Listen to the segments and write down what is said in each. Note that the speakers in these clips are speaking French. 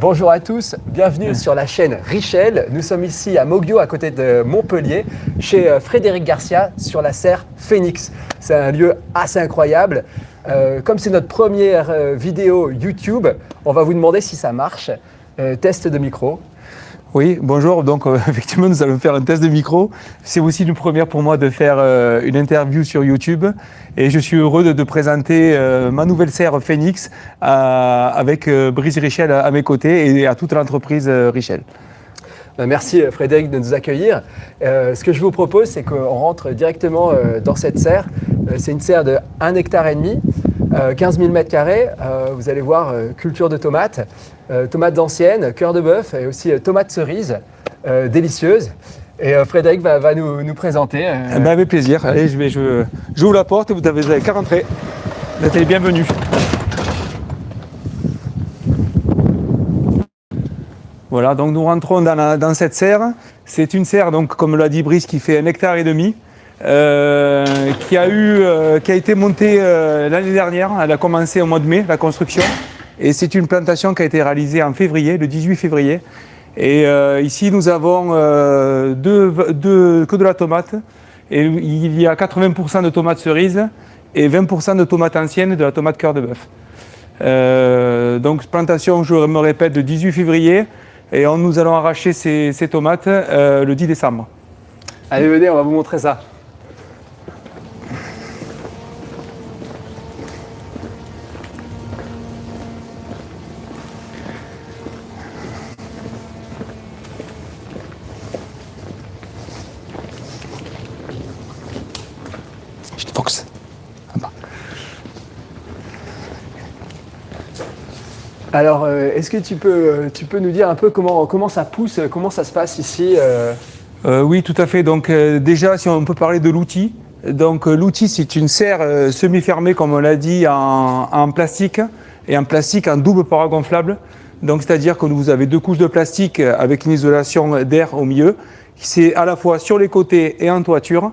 Bonjour à tous, bienvenue sur la chaîne Richel. Nous sommes ici à Moguio, à côté de Montpellier, chez Frédéric Garcia, sur la serre Phoenix. C'est un lieu assez incroyable. Comme c'est notre première vidéo YouTube, on va vous demander si ça marche. Test de micro. Oui, bonjour. Donc, effectivement, nous allons faire un test de micro. C'est aussi une première pour moi de faire une interview sur YouTube. Et je suis heureux de présenter ma nouvelle serre Phoenix avec Brice Richel à mes côtés et à toute l'entreprise Richel. Merci Frédéric de nous accueillir. Ce que je vous propose, c'est qu'on rentre directement dans cette serre. C'est une serre de 1,5 hectare, 15 000 m². Vous allez voir culture de tomates, tomates anciennes, cœur de bœuf et aussi tomates cerises délicieuses. Et Frédéric va nous présenter. Avec plaisir. Allez, j'ouvre la porte et vous avez qu'à rentrer. Vous êtes les bienvenus. Voilà, donc nous rentrons dans cette serre. C'est une serre, donc, comme l'a dit Brice, qui fait 1,5 hectare, qui a été montée l'année dernière. Elle a commencé au mois de mai, la construction. Et c'est une plantation qui a été réalisée en février, le 18 février. Et ici, nous avons que de la tomate. Et il y a 80% de tomates cerises et 20% de tomates anciennes, de la tomate cœur de bœuf. Donc, plantation, je me répète, le 18 février. Et nous allons arracher ces tomates le 10 décembre. Allez, venez, on va vous montrer ça. Je te foxe. Alors, est-ce que tu peux nous dire un peu comment ça pousse, comment ça se passe ici Oui, tout à fait. Donc déjà, si on peut parler de l'outil. Donc l'outil, c'est une serre semi-fermée, comme on l'a dit, en plastique, et en plastique en double paragonflable. Donc c'est-à-dire que vous avez 2 couches de plastique avec une isolation d'air au milieu. C'est à la fois sur les côtés et en toiture.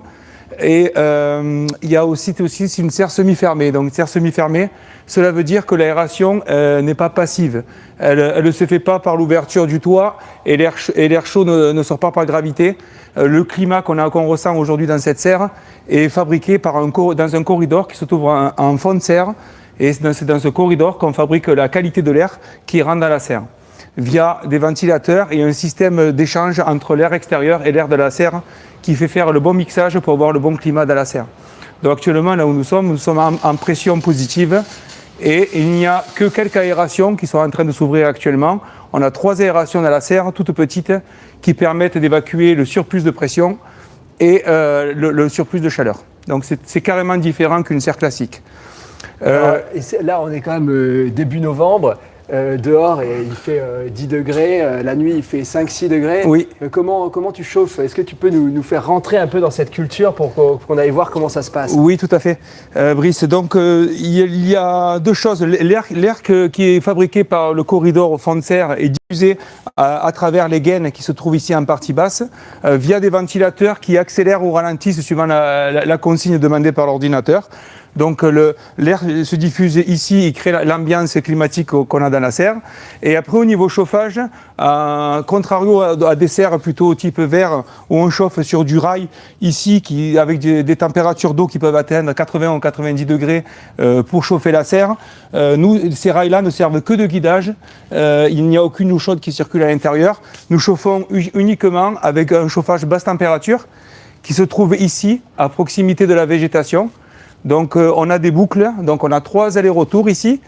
Et il y a aussi une serre semi-fermée. Donc, une serre semi-fermée, cela veut dire que l'aération n'est pas passive. Elle ne se fait pas par l'ouverture du toit et l'air chaud ne sort pas par gravité. Le climat qu'on ressent aujourd'hui dans cette serre est fabriqué dans un corridor qui se trouve en fond de serre. Et c'est dans ce corridor qu'on fabrique la qualité de l'air qui rentre dans la serre, via des ventilateurs et un système d'échange entre l'air extérieur et l'air de la serre qui fait faire le bon mixage pour avoir le bon climat dans la serre. Donc actuellement, là où nous sommes en pression positive et il n'y a que quelques aérations qui sont en train de s'ouvrir actuellement. On a 3 aérations dans la serre, toutes petites, qui permettent d'évacuer le surplus de pression et le surplus de chaleur. Donc c'est carrément différent qu'une serre classique. Là, on est quand même début novembre. Dehors, il fait 10 degrés, la nuit, il fait 5-6 degrés. Oui. Comment tu chauffes? Est-ce que tu peux nous faire rentrer un peu dans cette culture pour qu'on aille voir comment ça se passe? Oui, tout à fait, Brice. Donc, il y a 2 choses. L'air qui est fabriqué par le corridor au fond de serre est diffusé à travers les gaines qui se trouvent ici en partie basse, via des ventilateurs qui accélèrent ou ralentissent suivant la consigne demandée par l'ordinateur. Donc l'air se diffuse ici, il crée l'ambiance climatique qu'on a dans la serre. Et après au niveau chauffage, contrario à des serres plutôt type verre où on chauffe sur du rail, ici avec des températures d'eau qui peuvent atteindre 80 ou 90 degrés pour chauffer la serre, ces rails-là ne servent que de guidage. Il n'y a aucune eau chaude qui circule à l'intérieur. Nous chauffons uniquement avec un chauffage basse température qui se trouve ici, à proximité de la végétation. Donc on a des boucles, donc on a 3 allers-retours ici,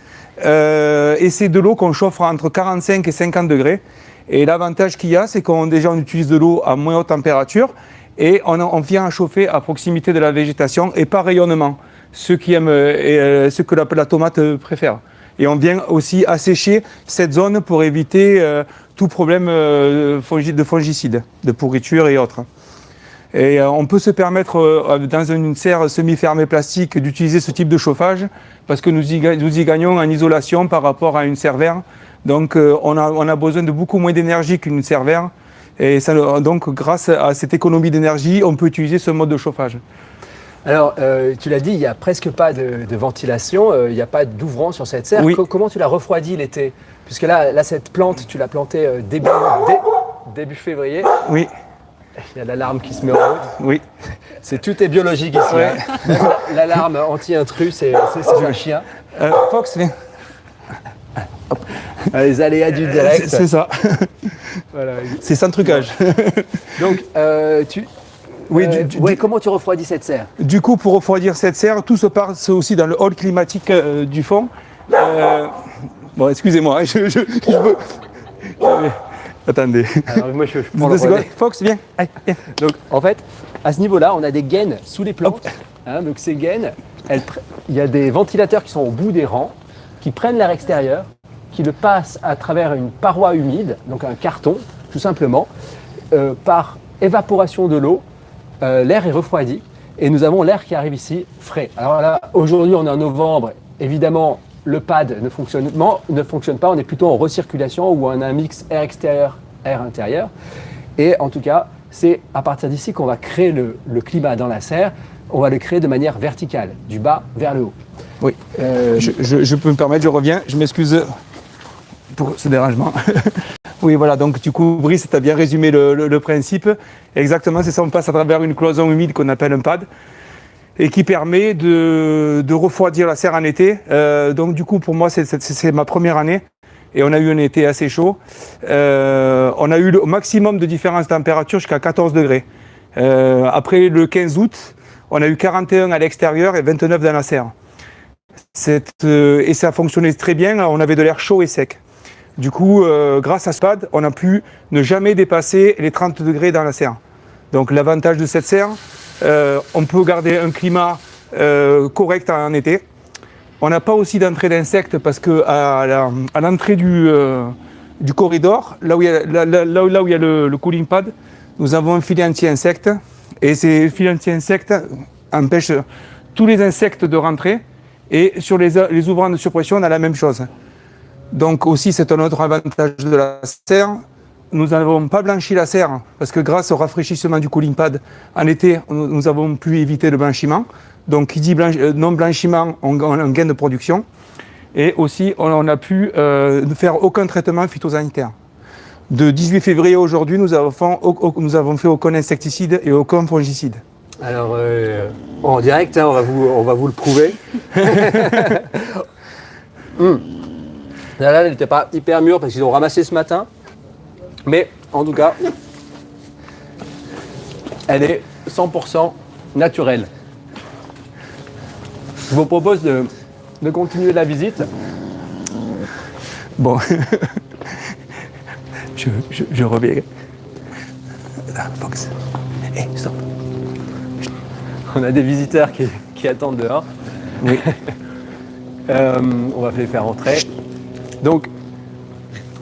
et c'est de l'eau qu'on chauffe entre 45 et 50 degrés. Et l'avantage qu'il y a, c'est qu'on utilise de l'eau à moins haute température, et on vient à chauffer à proximité de la végétation et par rayonnement, ce que la tomate préfère. Et on vient aussi assécher cette zone pour éviter tout problème de fongicide, de pourriture et autres. Et on peut se permettre, dans une serre semi-fermée plastique, d'utiliser ce type de chauffage parce que nous y gagnons en isolation par rapport à une serre verre. Donc on a besoin de beaucoup moins d'énergie qu'une serre verre. Et donc grâce à cette économie d'énergie, on peut utiliser ce mode de chauffage. Alors, tu l'as dit, il n'y a presque pas de ventilation, il n'y a pas d'ouvrant sur cette serre. Oui. Comment tu la refroidis l'été? puisque là, cette plante, tu l'as plantée début février. Oui. Il y a l'alarme qui se met en route. Oui. Tout est biologique ici. Ouais. Hein. L'alarme anti-intrus, c'est un chien. Fox, viens. Les aléas du direct. C'est ça. Voilà. C'est sans trucage. Donc, comment tu refroidis cette serre? Du coup, pour refroidir cette serre, tout se passe aussi dans le hall climatique du fond. Bon, excusez-moi, attendez. Alors, moi, je prends le relais. Fox, viens. Allez, viens. Donc, en fait, à ce niveau-là, on a des gaines sous les plantes. Hein, donc, ces gaines, il y a des ventilateurs qui sont au bout des rangs, qui prennent l'air extérieur, qui le passent à travers une paroi humide, donc un carton, tout simplement. Par évaporation de l'eau, l'air est refroidi et nous avons l'air qui arrive ici frais. Alors là, aujourd'hui, on est en novembre. Évidemment, le pad ne fonctionne pas. On est plutôt en recirculation où on a un mix air extérieur, air intérieur. Et en tout cas, c'est à partir d'ici qu'on va créer le climat dans la serre. On va le créer de manière verticale, du bas vers le haut. Oui, je peux me permettre, je reviens. Je m'excuse pour ce dérangement. Oui, voilà, donc du coup, Brice, tu as bien résumé le principe. Exactement, c'est ça, on passe à travers une cloison humide qu'on appelle un pad et qui permet de refroidir la serre en été. Donc du coup, pour moi, c'est ma première année et on a eu un été assez chaud. On a eu le maximum de différence de température jusqu'à 14 degrés. Après le 15 août, on a eu 41 à l'extérieur et 29 dans la serre. Et ça fonctionnait très bien, on avait de l'air chaud et sec. Du coup, grâce à ce pad, on a pu ne jamais dépasser les 30 degrés dans la serre. Donc l'avantage de cette serre, on peut garder un climat correct en été. On n'a pas aussi d'entrée d'insectes parce qu'à l'entrée du corridor, là où il y a le cooling pad, nous avons un filet anti-insectes. Et ces filets anti-insectes empêchent tous les insectes de rentrer. Et sur les ouvrants de surpression, on a la même chose. Donc aussi, c'est un autre avantage de la serre. Nous n'avons pas blanchi la serre parce que grâce au rafraîchissement du cooling pad, en été, nous avons pu éviter le blanchiment. Donc, qui dit non-blanchiment, on a un gain de production. Et aussi, on a pu ne faire aucun traitement phytosanitaire. De 18 février à aujourd'hui, nous avons fait aucun insecticide et aucun fongicide. Alors, en direct, hein, on va vous le prouver. Là, elle n'était pas hyper mûre parce qu'ils ont ramassé ce matin. Mais en tout cas, elle est 100% naturelle. Je vous propose de continuer la visite. Bon, je reviens. Là, Fox. Hey, stop. On a des visiteurs qui attendent dehors. Oui. On va les faire rentrer. Donc,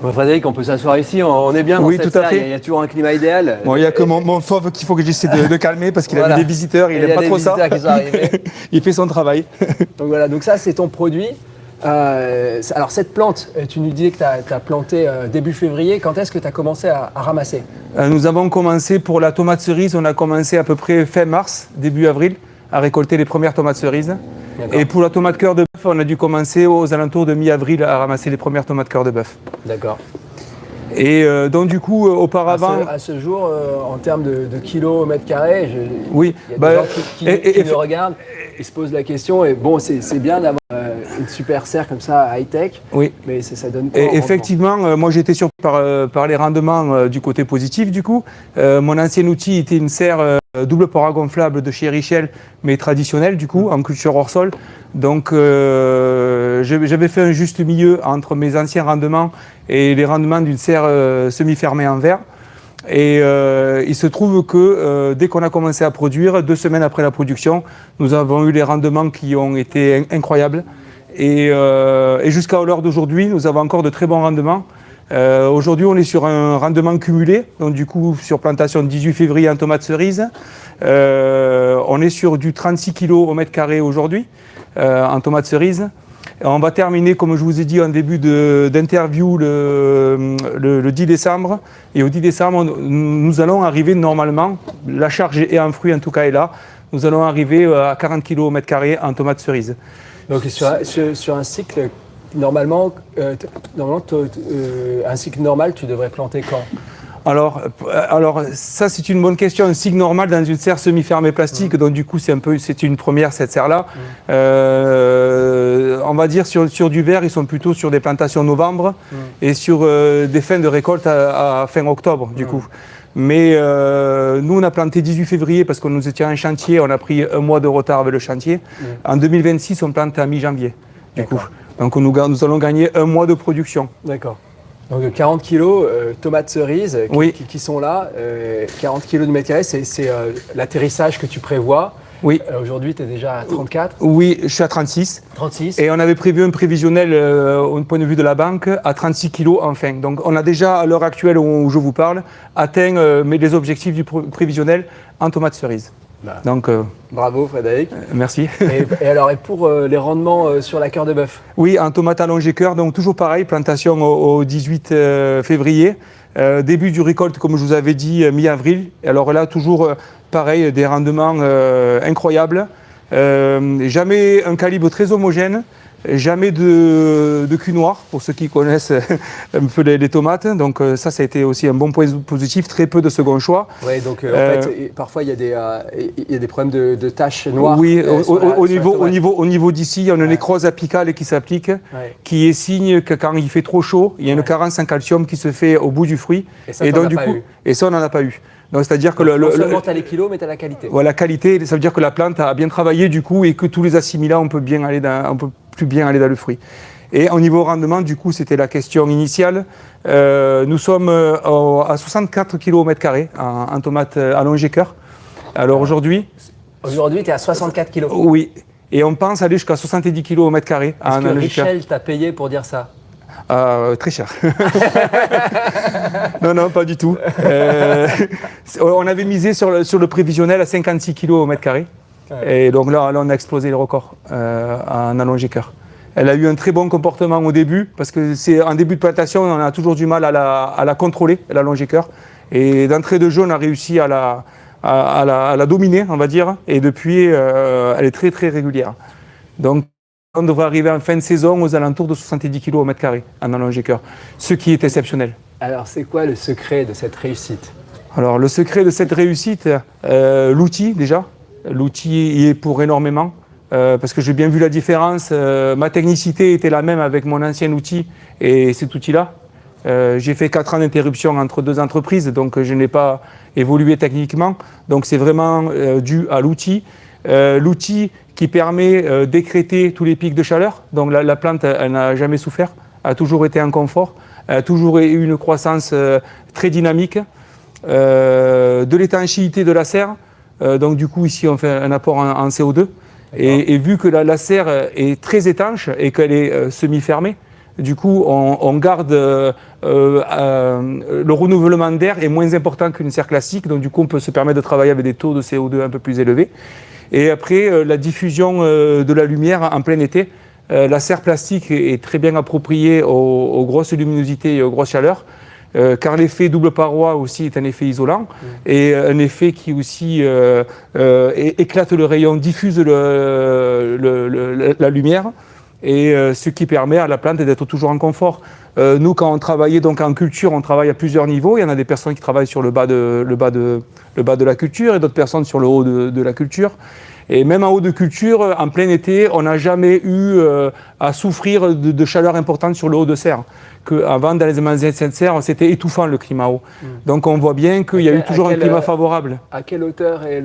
Frédéric, on peut s'asseoir ici, on est bien dans cette tout à serre, fait. il y a toujours un climat idéal. Bon, il n'y a que mon fauve qu'il faut que j'essaie de calmer parce qu'il a des visiteurs, il n'aime pas trop ça. Qui sont arrivés. Il fait son travail. Donc voilà, donc ça c'est ton produit. Alors cette plante, tu nous disais que tu as planté début février. Quand est-ce que tu as commencé à ramasser? Nous avons commencé pour la tomate cerise, on a commencé à peu près fin mars, début avril, à récolter les premières tomates cerises. Et pour la tomate cœur de bœuf, on a dû commencer aux alentours de mi-avril à ramasser les premières tomates cœur de bœuf. D'accord. Et donc du coup, auparavant... À ce jour, en termes de kilos au mètre carré, oui, il y a des gens qui nous regardent, ils se posent la question, et bon, c'est bien d'avoir une super serre comme ça, high-tech, oui. Mais ça donne quoi? Et effectivement, moi j'ai été surpris par les rendements du côté positif du coup. Mon ancien outil était une serre double pora gonflable de chez Richel, mais traditionnelle du coup, en culture hors sol. Donc j'avais fait un juste milieu entre mes anciens rendements et les rendements d'une serre semi-fermée en verre. Et il se trouve que dès qu'on a commencé à produire, 2 semaines après la production, nous avons eu les rendements qui ont été incroyables. Et jusqu'à l'heure d'aujourd'hui, nous avons encore de très bons rendements. Aujourd'hui, on est sur un rendement cumulé, donc du coup sur plantation 18 février en tomates cerises. On est sur du 36 kg au mètre carré aujourd'hui en tomates cerises. On va terminer, comme je vous ai dit en début d'interview, le 10 décembre. Et au 10 décembre, nous allons arriver normalement, la charge et en fruits en tout cas est là, nous allons arriver à 40 kg au mètre carré en tomates cerises. Donc sur un cycle, Normalement, un cycle normal, tu devrais planter quand? Alors, ça c'est une bonne question. Un cycle normal dans une serre semi-fermée plastique, donc du coup c'est une première cette serre-là. On va dire sur du verre, ils sont plutôt sur des plantations novembre et sur des fins de récolte à fin octobre du coup. Mais nous on a planté 18 février parce que nous étions en chantier, on a pris un mois de retard avec le chantier. En 2026 on plante à mi-janvier du coup. Donc nous allons gagner un mois de production. D'accord. Donc 40 kilos tomates cerises qui sont là, 40 kilos de mètre carré, c'est l'atterrissage que tu prévois. Oui. Aujourd'hui, tu es déjà à 34. Oui, je suis à 36. 36. Et on avait prévu un prévisionnel au point de vue de la banque à 36 kilos en fin. Donc on a déjà, à l'heure actuelle où je vous parle, atteint les objectifs du prévisionnel en tomates cerises. Donc, bravo Frédéric. Merci. Et pour les rendements sur la cœur de bœuf? Oui, en tomate allongée cœur, donc toujours pareil, plantation au 18 février. Début du récolte, comme je vous avais dit, mi-avril. Alors là, toujours pareil, des rendements incroyables. Jamais un calibre très homogène. Jamais de cul noir, pour ceux qui connaissent un peu les tomates. Donc ça a été aussi un bon point positif, très peu de second choix. Oui, donc en fait, parfois il y a des problèmes de taches noires. Oui, au niveau d'ici, il y a une nécrose apicale qui s'applique, qui est signe que quand il fait trop chaud, il y a une carence en calcium qui se fait au bout du fruit. Et ça, on n'en a pas eu. Donc, c'est-à-dire que non seulement tu as les kilos, mais tu as la qualité. Voilà, la qualité, ça veut dire que la plante a bien travaillé du coup et que tous les assimilats, on peut plus bien aller dans le fruit. Et au niveau rendement, du coup, c'était la question initiale. Nous sommes à 64 kg au mètre carré en tomates allongées cœur. Alors aujourd'hui... Aujourd'hui, tu es à 64 kg. Oui, et on pense aller jusqu'à 70 kg au mètre carré. Est-ce que Richel t'a payé pour dire ça? Très cher. Non, pas du tout. On avait misé sur le prévisionnel à 56 kg au mètre carré. Et donc là, on a explosé le record en allongé cœur. Elle a eu un très bon comportement au début, parce que c'est en début de plantation, on a toujours du mal à la contrôler, l'allongé cœur. Et d'entrée de jeu, on a réussi à la dominer, on va dire. Et depuis, elle est très très régulière. Donc, on devrait arriver en fin de saison aux alentours de 70 kg au mètre carré en allongé cœur, ce qui est exceptionnel. Alors, c'est quoi le secret de cette réussite? Alors, le secret de cette réussite, l'outil déjà. L'outil y est pour énormément, parce que j'ai bien vu la différence. Ma technicité était la même avec mon ancien outil et cet outil-là. J'ai fait 4 ans d'interruption entre 2 entreprises, donc je n'ai pas évolué techniquement. Donc, c'est vraiment dû à l'outil. L'outil qui permet d'écréter tous les pics de chaleur. Donc la plante, elle n'a jamais souffert, a toujours été en confort, a toujours eu une croissance très dynamique. De l'étanchéité de la serre, donc du coup ici on fait un apport en CO2. Et vu que la serre est très étanche et qu'elle est semi-fermée, du coup on garde le renouvellement d'air est moins important qu'une serre classique, donc du coup on peut se permettre de travailler avec des taux de CO2 un peu plus élevés. Et après, la diffusion de la lumière en plein été. La serre plastique est très bien appropriée aux grosses luminosités et aux grosses chaleurs, car l'effet double paroi aussi est un effet isolant et un effet qui aussi éclate le rayon, diffuse la lumière, et ce qui permet à la plante d'être toujours en confort. Nous, quand on travaillait donc en culture, on travaille à plusieurs niveaux. Il y en a des personnes qui travaillent sur le bas de la culture et d'autres personnes sur le haut de la culture. Et même en haut de culture, en plein été, on n'a jamais eu à souffrir de chaleur importante sur le haut de serre. Avant, dans les magasins de serre, c'était étouffant le climat haut. Donc on voit bien qu'il y a eu toujours un climat favorable. À quelle hauteur est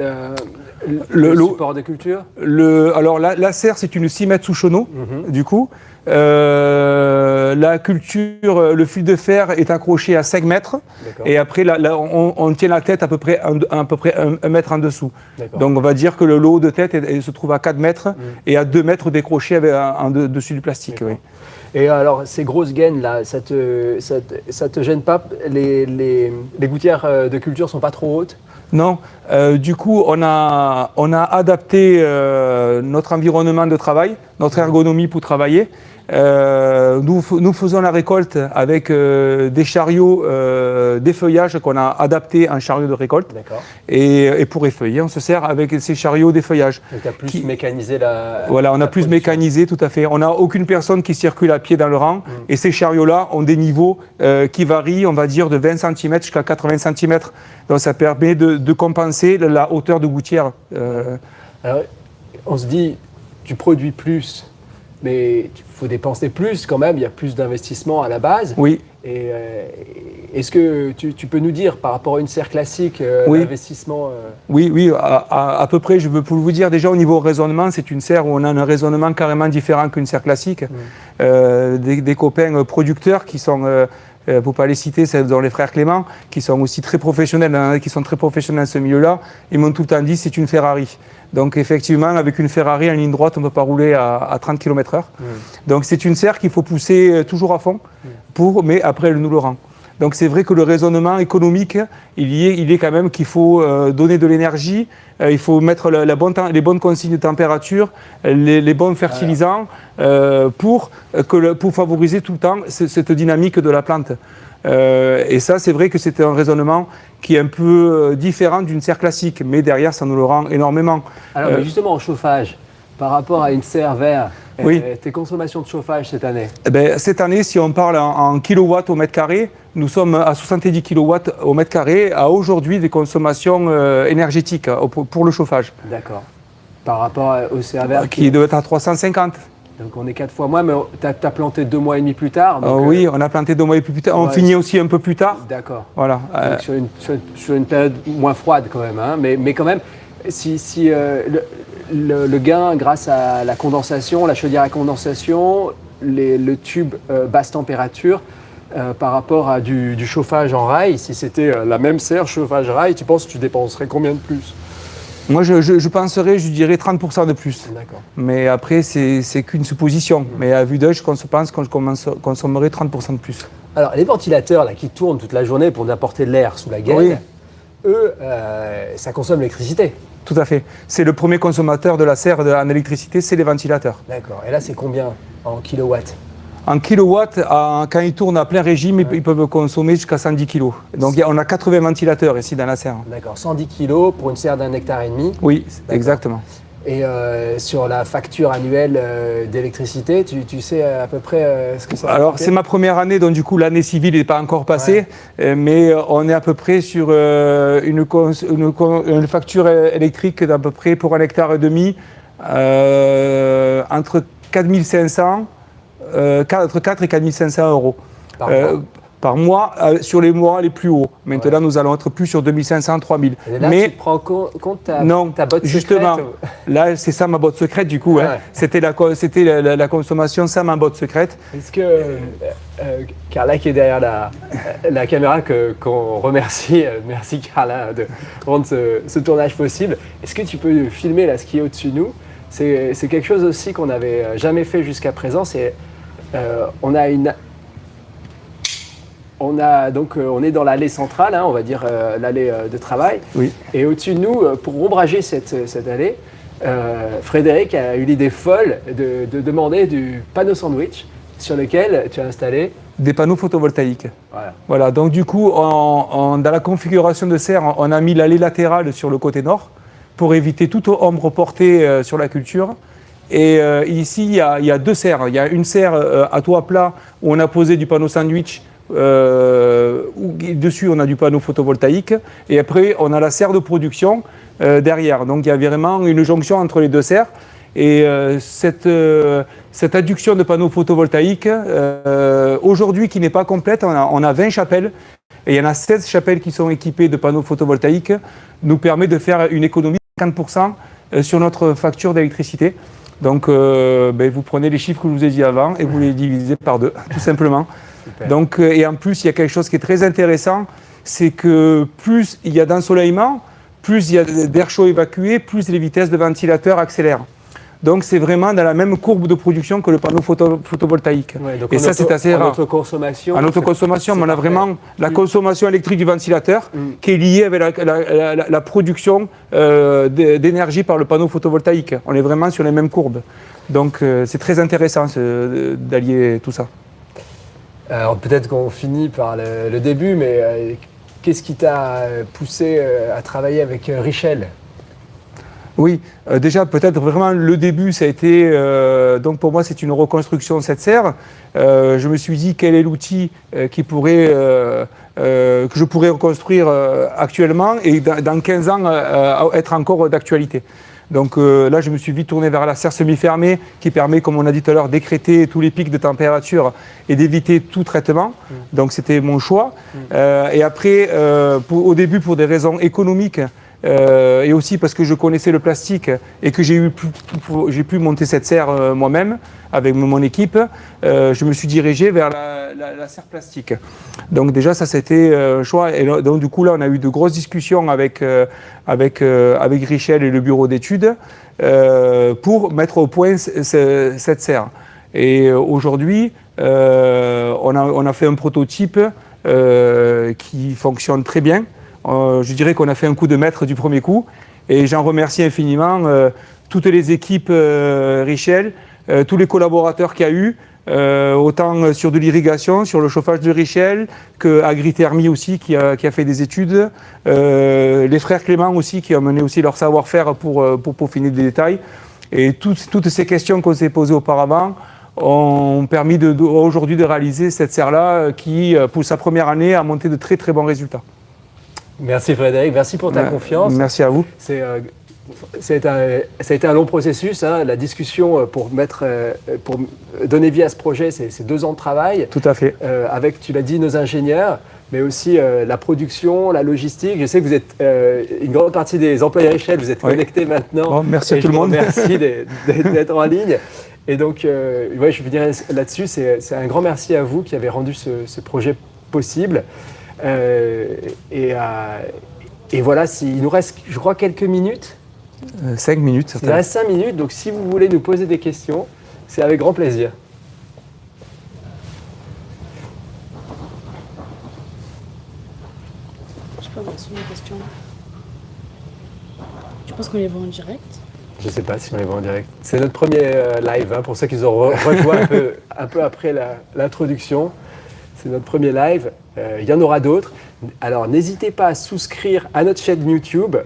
le support de culture? Alors la serre, c'est une 6 mètres sous chenot, du coup. La culture, le fil de fer est accroché à 5 mètres. Et après, on tient la tête à peu près 1 mètre en dessous. Donc on va dire que le lot de tête se trouve à 4 mètres et à 2 mètres décroché dessus du plastique. Oui. Et alors, ces grosses gaines là, ça te gêne pas? Les gouttières de culture sont pas trop hautes? Non. Du coup, on a adapté notre environnement de travail notre ergonomie pour travailler. Nous faisons la récolte avec des chariots d'effeuillage qu'on a adaptés en chariot de récolte. Et pour effeuiller, on se sert avec ces chariots d'effeuillage. Donc tu as plus mécanisé la Voilà, on a plus production. mécanisé, tout à fait. On n'a aucune personne qui circule à pied dans le rang. Et ces chariots-là ont des niveaux qui varient, on va dire, de 20 cm jusqu'à 80 cm. Donc ça permet de compenser la hauteur de gouttière. Alors, on se dit, tu produis plus, mais il faut dépenser plus quand même, il y a plus d'investissement à la base. Oui. Et est-ce que tu peux nous dire, par rapport à une serre classique, l'investissement Oui, à peu près, je peux vous dire, déjà au niveau raisonnement, c'est une serre où on a un raisonnement carrément différent qu'une serre classique. Des copains producteurs qui sont... pour ne pas les citer, c'est dans les frères Clément, qui sont aussi très professionnels, qui sont très professionnels dans ce milieu-là. Ils m'ont tout le temps dit c'est une Ferrari. Donc effectivement, avec une Ferrari en ligne droite, on ne peut pas rouler à 30 km/h. Donc c'est une serre qu'il faut pousser toujours à fond, mais après elle nous le rend. Donc c'est vrai que le raisonnement économique, il est quand même qu'il faut donner de l'énergie, il faut mettre les bonnes consignes de température, les bons fertilisants pour favoriser tout le temps cette dynamique de la plante. Et ça, c'est vrai que c'est un raisonnement qui est un peu différent d'une serre classique, mais derrière, ça nous le rend énormément. Alors mais justement, en chauffage, par rapport à une serre verre, tes consommations de chauffage cette année? Cette année, si on parle en kilowatts au mètre carré, nous sommes à 70 kilowatts au mètre carré à aujourd'hui des consommations énergétiques pour le chauffage. D'accord. Par rapport au serre verre qui doit être à 350. Donc on est 4 fois moins, mais tu as planté 2 mois et demi plus tard. Donc, oui, on a planté 2 mois et demi plus tard. On finit aussi un peu plus tard. D'accord. Voilà. Donc sur une période moins froide quand même. Hein, mais quand même, si le gain grâce à la condensation, la chaudière à condensation, le tube basse température, par rapport à du chauffage en rail, si c'était la même serre chauffage rail, tu penses que tu dépenserais combien de plus? Moi, je penserais, je dirais 30% de plus. D'accord. Mais après, c'est qu'une supposition. Mais à vue d'œil, je pense qu'on consommerait 30% de plus. Alors, les ventilateurs là, qui tournent toute la journée pour nous apporter de l'air sous la gaine, eux, ça consomme l'électricité. Tout à fait. C'est le premier consommateur de la serre en électricité, c'est les ventilateurs. D'accord. Et là, c'est combien en kilowatts? En kilowatts, quand ils tournent à plein régime, ils peuvent consommer jusqu'à 110 kg. Donc on a 80 ventilateurs ici dans la serre. D'accord, 110 kg pour une serre d'1,5 hectare. Oui, exactement. Et sur la facture annuelle d'électricité, tu sais à peu près ce que ça va Alors coûter? c'est ma première année, donc du coup l'année civile n'est pas encore passée, mais on est à peu près sur une facture électrique d'à peu près pour 1,5 hectare entre 4500 entre 4 et 4 500 euros par mois sur les mois les plus hauts. Maintenant, nous allons être plus sur 2500, 3000. Et là, tu prends compte ta botte justement, secrète. là, c'est ça ma botte secrète du coup. Hein. C'était la consommation, ça ma botte secrète. Est-ce que Carla qui est derrière la caméra, qu'on remercie, merci Carla de rendre ce tournage possible. Est-ce que tu peux filmer là ce qui est au-dessus de nous? C'est quelque chose aussi qu'on n'avait jamais fait jusqu'à présent. On est dans l'allée centrale, hein, on va dire l'allée de travail. Oui. Et au-dessus de nous, pour ombrager cette allée, Frédéric a eu l'idée folle de demander du panneau sandwich sur lequel tu as installé des panneaux photovoltaïques. Voilà. Donc du coup, dans la configuration de serre, on a mis l'allée latérale sur le côté nord pour éviter toute ombre portée sur la culture. Et ici, il y a 2 serres. Il y a une serre à toit plat où on a posé du panneau sandwich. Dessus, on a du panneau photovoltaïque. Et après, on a la serre de production derrière. Donc, il y a vraiment une jonction entre les 2 serres. Et cette adduction de panneaux photovoltaïques, aujourd'hui, qui n'est pas complète, on a 20 chapelles. Et il y en a 16 chapelles qui sont équipées de panneaux photovoltaïques, nous permet de faire une économie de 50% sur notre facture d'électricité. Donc, vous prenez les chiffres que je vous ai dit avant et vous les divisez par 2, tout simplement. Super. Donc, et en plus, il y a quelque chose qui est très intéressant, c'est que plus il y a d'ensoleillement, plus il y a d'air chaud évacué, plus les vitesses de ventilateur accélèrent. Donc c'est vraiment dans la même courbe de production que le panneau photovoltaïque. Ouais, donc et ça c'est assez rare. En autoconsommation. En autoconsommation, on a vraiment la consommation électrique du ventilateur qui est liée avec la production d'énergie par le panneau photovoltaïque. On est vraiment sur les mêmes courbes. Donc c'est très intéressant d'allier tout ça. Alors peut-être qu'on finit par le début, mais qu'est-ce qui t'a poussé à travailler avec Richel? Oui, déjà peut-être vraiment le début, ça a été, donc pour moi c'est une reconstruction de cette serre. Je me suis dit quel est l'outil que je pourrais reconstruire actuellement et dans 15 ans être encore d'actualité. Donc là, je me suis vite tourné vers la serre semi-fermée qui permet, comme on a dit tout à l'heure, d'écrêter tous les pics de température et d'éviter tout traitement. Donc c'était mon choix. Et après, au début, pour des raisons économiques, et aussi parce que je connaissais le plastique et que j'ai pu monter cette serre moi-même avec mon équipe, je me suis dirigé vers la serre plastique. Donc déjà ça c'était un choix et donc du coup là on a eu de grosses discussions avec Richel et le bureau d'études pour mettre au point cette serre. Et aujourd'hui on a fait un prototype qui fonctionne très bien. Je dirais qu'on a fait un coup de maître du premier coup et j'en remercie infiniment toutes les équipes Richel, tous les collaborateurs qu'il y a eu, autant sur de l'irrigation, sur le chauffage de Richel, que Agrithermie aussi qui a fait des études, les frères Clément aussi qui ont mené aussi leur savoir-faire pour peaufiner des détails. Et toutes ces questions qu'on s'est posées auparavant ont permis aujourd'hui de réaliser cette serre-là qui, pour sa première année, a monté de très très bons résultats. Merci Frédéric, merci pour ta confiance. Merci à vous. Ça a été un long processus, hein. La discussion pour donner vie à ce projet, c'est 2 ans de travail. Tout à fait. Avec, tu l'as dit, nos ingénieurs, mais aussi la production, la logistique. Je sais que vous êtes une grande partie des employés Richel, vous êtes connectés maintenant. Bon, merci à tout le monde. Merci d'être en ligne. Et donc, je vous dirais là-dessus, c'est un grand merci à vous qui avez rendu ce projet possible. Et voilà, il nous reste, je crois, quelques minutes. 5 minutes. Il nous reste 5 minutes, donc si vous voulez nous poser des questions, c'est avec grand plaisir. Je peux avoir une question. Je pense qu'on les voit en direct. Je ne sais pas si on les voit en direct. C'est notre premier live, hein, pour ceux qui nous ont rejoint un peu après l'introduction. C'est notre premier live. Il y en aura d'autres. Alors, n'hésitez pas à souscrire à notre chaîne YouTube.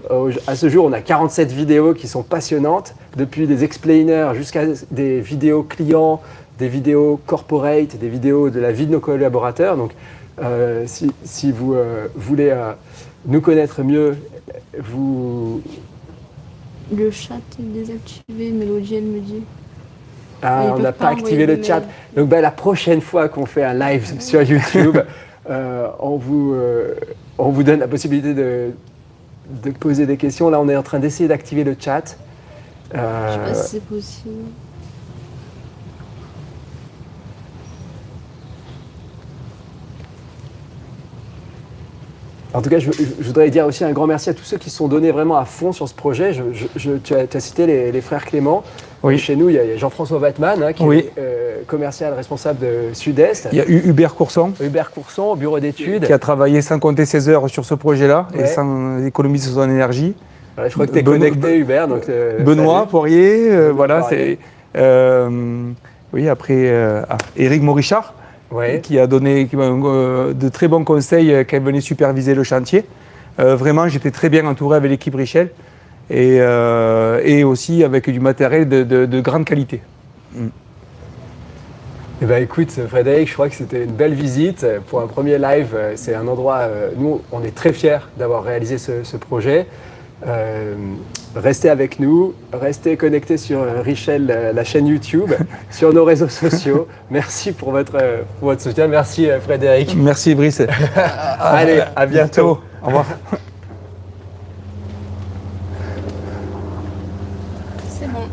À ce jour, on a 47 vidéos qui sont passionnantes, depuis des explainers jusqu'à des vidéos clients, des vidéos corporate, des vidéos de la vie de nos collaborateurs. Donc, si vous voulez nous connaître mieux, Le chat est désactivé, Mélodie, elle me dit. Ah, on n'a pas activé le chat. Donc la prochaine fois qu'on fait un live sur YouTube, on vous donne la possibilité de poser des questions. Là, on est en train d'essayer d'activer le chat. Je sais pas si c'est possible. En tout cas, je voudrais dire aussi un grand merci à tous ceux qui se sont donnés vraiment à fond sur ce projet. Tu as cité les frères Clément. Oui. Chez nous, il y a Jean-François Wattman, hein, qui est commercial responsable de Sud-Est. Il y a Hubert Courson. Hubert Courson, au bureau d'études. Qui a travaillé sans compter ses heures sur ce projet-là et sans économiser son énergie. Ouais, je crois que tu es connecté, Hubert. Donc, Benoît Poirier, voilà. Poirier. Oui, après, Éric Morichard. Ouais. Qui a donné de très bons conseils quand elle venait superviser le chantier. Vraiment, j'étais très bien entouré avec l'équipe Richel et aussi avec du matériel de grande qualité. Eh ben, écoute, Frédéric, je crois que c'était une belle visite. Pour un premier live, c'est un endroit, nous, on est très fiers d'avoir réalisé ce projet. Restez avec nous, restez connectés sur Richel, la chaîne YouTube, sur nos réseaux sociaux. Merci pour votre soutien. Merci Frédéric. Merci Brice. Allez, à bientôt. Au revoir. C'est bon.